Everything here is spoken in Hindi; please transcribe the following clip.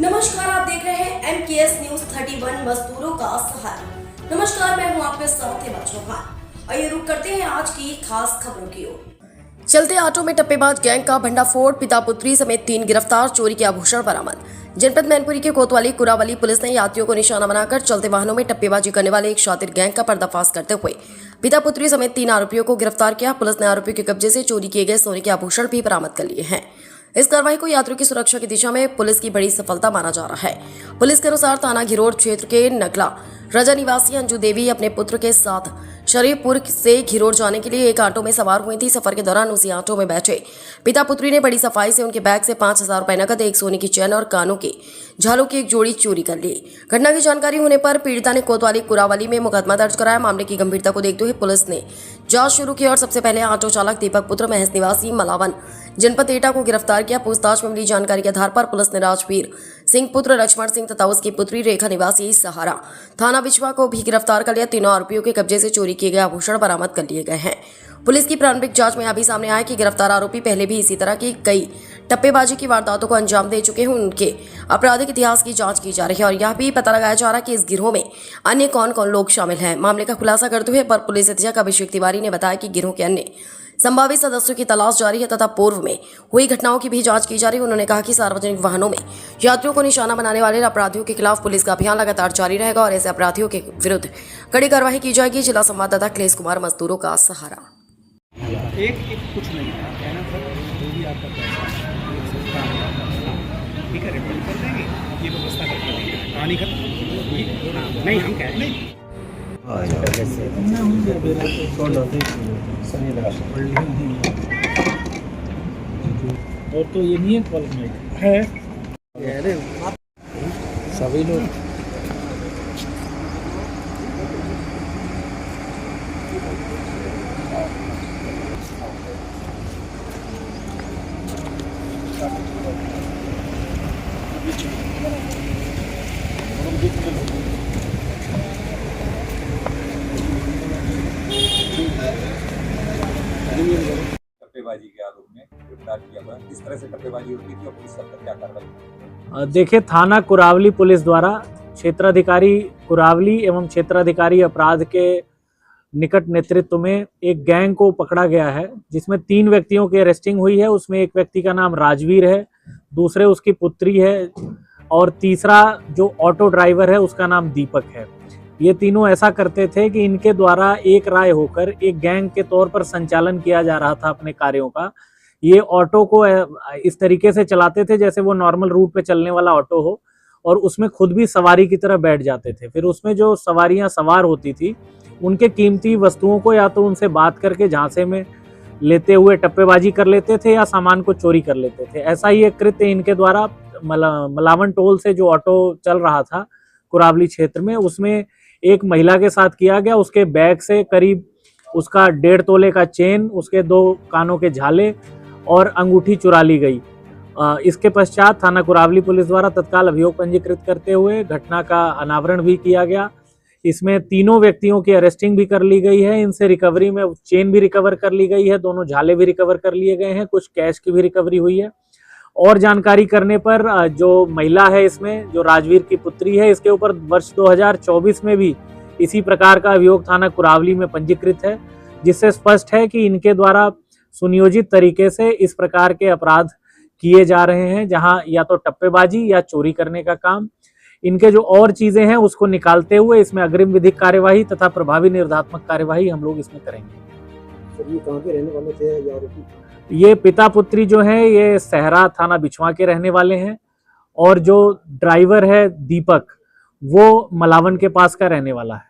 नमस्कार, आप देख रहे हैं MKS न्यूज 31 मजदूरों का सहारा। नमस्कार, मैं हूं आपके साथ हिमा चौहान। आइए रुक करते हैं आज की खास खबरों की ओर। चलते ऑटो में टप्पेबाज गैंग का भंडाफोड़, पिता पुत्री समेत 3 गिरफ्तार, चोरी के आभूषण बरामद। जनपद मैनपुरी के कोतवाली कुरावली पुलिस ने यात्रियों को निशाना बनाकर चलते वाहनों में टप्पेबाजी करने वाले एक शातिर गैंग का पर्दाफाश करते हुए पिता पुत्री समेत 3 आरोपियों को गिरफ्तार किया। पुलिस ने आरोपियों के कब्जे से चोरी किए गए सोने के आभूषण भी बरामद कर लिए हैं। इस कार्रवाई को यात्रियों की सुरक्षा की दिशा में पुलिस की बड़ी सफलता माना जा रहा है। पुलिस के अनुसार थाना घिरोड क्षेत्र के नकला रजा निवासी अंजू देवी अपने पुत्र के साथ शरीफपुर से घिरोड जाने के लिए एक ऑटो में सवार हुई थी। सफर के दौरान उसी ऑटो में बैठे पिता पुत्री ने बड़ी सफाई से उनके बैग से 5,000 रुपए नकद, एक सोने की चैन और कानों के झालों की एक जोड़ी चोरी कर ली। घटना की जानकारी होने पर पीड़िता ने कोतवाली कुरावली में मुकदमा दर्ज कराया। मामले की गंभीरता को देखते हुए पुलिस ने जांच शुरू की और सबसे पहले ऑटो चालक दीपक पुत्र महस निवासी मलावन जनपद एटा को गिरफ्तार किया। पूछताछ में मिली जानकारी के आधार पर पुलिस ने राजवीर सिंह पुत्र लक्ष्मण सिंह तथा उसकी पुत्री रेखा निवासी सहारा थाना बिछवा को भी गिरफ्तार कर लिया। तीनों आरोपियों के कब्जे से चोरी किए गए आभूषण बरामद कर लिए गए हैं। पुलिस की प्रारंभिक जांच में अभी सामने आया कि गिरफ्तार आरोपी पहले भी इसी तरह की कई टप्पेबाजी की वारदातों को अंजाम दे चुके हैं। उनके आपराधिक इतिहास की जांच की जा रही है और यह भी पता लगाया जा रहा है कि इस गिरोह में अन्य कौन कौन लोग शामिल हैं। मामले का खुलासा करते हुए पर पुलिस अधीक्षक अभिषेक तिवारी ने बताया कि गिरोह के अन्य संभावित सदस्यों की तलाश जारी है तथा पूर्व में हुई घटनाओं की भी जांच की जा रही है। उन्होंने कहा कि सार्वजनिक वाहनों में यात्रियों को निशाना बनाने वाले अपराधियों के खिलाफ पुलिस का अभियान लगातार जारी रहेगा और ऐसे अपराधियों के विरुद्ध कड़ी कार्रवाई की जाएगी। जिला संवाददाता अखिलेश कुमार, मजदूरों का सहारा। एक कुछ नहीं था, कहना था जो भी आपका पैसा ठीक है रिटर्न कर देंगे, ये व्यवस्था करके देंगे, कहानी खत्म। नहीं हम कह रहे नहीं और तो ये नहीं है सभी लोग टप्पेबाजी के आरोप में गिरफ्तार किया गया। किस तरह से टप्पेबाजी होती थी और पुलिस सब तक क्या कार्रवाई? देखिए, थाना कुरावली पुलिस द्वारा क्षेत्राधिकारी कुरावली एवं क्षेत्राधिकारी अपराध के निकट नेतृत्व में एक गैंग को पकड़ा गया है, जिसमें 3 व्यक्तियों की अरेस्टिंग हुई है। उसमें एक व्यक्ति का नाम राजवीर है, दूसरे उसकी पुत्री है और तीसरा जो ऑटो ड्राइवर है उसका नाम दीपक है। ये तीनों ऐसा करते थे कि इनके द्वारा एक राय होकर एक गैंग के तौर पर संचालन किया जा रहा था अपने कार्यों का। ये ऑटो को इस तरीके से चलाते थे जैसे वो नॉर्मल रूट पे चलने वाला ऑटो हो और उसमें खुद भी सवारी की तरह बैठ जाते थे। फिर उसमें जो सवारियां सवार होती थी उनके कीमती वस्तुओं को या तो उनसे बात करके झांसे में लेते हुए टप्पेबाजी कर लेते थे या सामान को चोरी कर लेते थे। ऐसा ही एक कृत्य इनके द्वारा मलावन टोल से जो ऑटो चल रहा था कुरावली क्षेत्र में, उसमें एक महिला के साथ किया गया। उसके बैग से करीब उसका 1.5 तोले का चेन, उसके 2 कानों के झाले और अंगूठी चुरा ली गई। इसके पश्चात थाना कुरावली पुलिस द्वारा तत्काल अभियोग पंजीकृत करते हुए घटना का अनावरण भी किया गया। इसमें तीनों व्यक्तियों की अरेस्टिंग भी कर ली गई है। इनसे रिकवरी में चेन भी रिकवर कर ली गई है, दोनों झाले भी रिकवर कर लिए गए हैं, कुछ कैश की भी रिकवरी हुई है। और जानकारी करने पर जो महिला है इसमें, जो राजवीर की पुत्री है, इसके ऊपर वर्ष 2024 में भी इसी प्रकार का अभियोग थाना कुरावली में पंजीकृत है, जिससे स्पष्ट है कि इनके द्वारा सुनियोजित तरीके से इस प्रकार के अपराध किए जा रहे हैं, जहां या तो टप्पेबाजी या चोरी करने का काम। इनके जो और चीजें हैं उसको निकालते हुए इसमें अग्रिम विधिक कार्यवाही तथा प्रभावी निरोधात्मक कार्यवाही हम लोग इसमें करेंगे। सर, ये कहाँ के रहने वाले थे या आरोपी? ये पिता पुत्री जो है ये सहरा थाना बिछवा के रहने वाले हैं और जो ड्राइवर है दीपक वो मलावन के पास का रहने वाला है।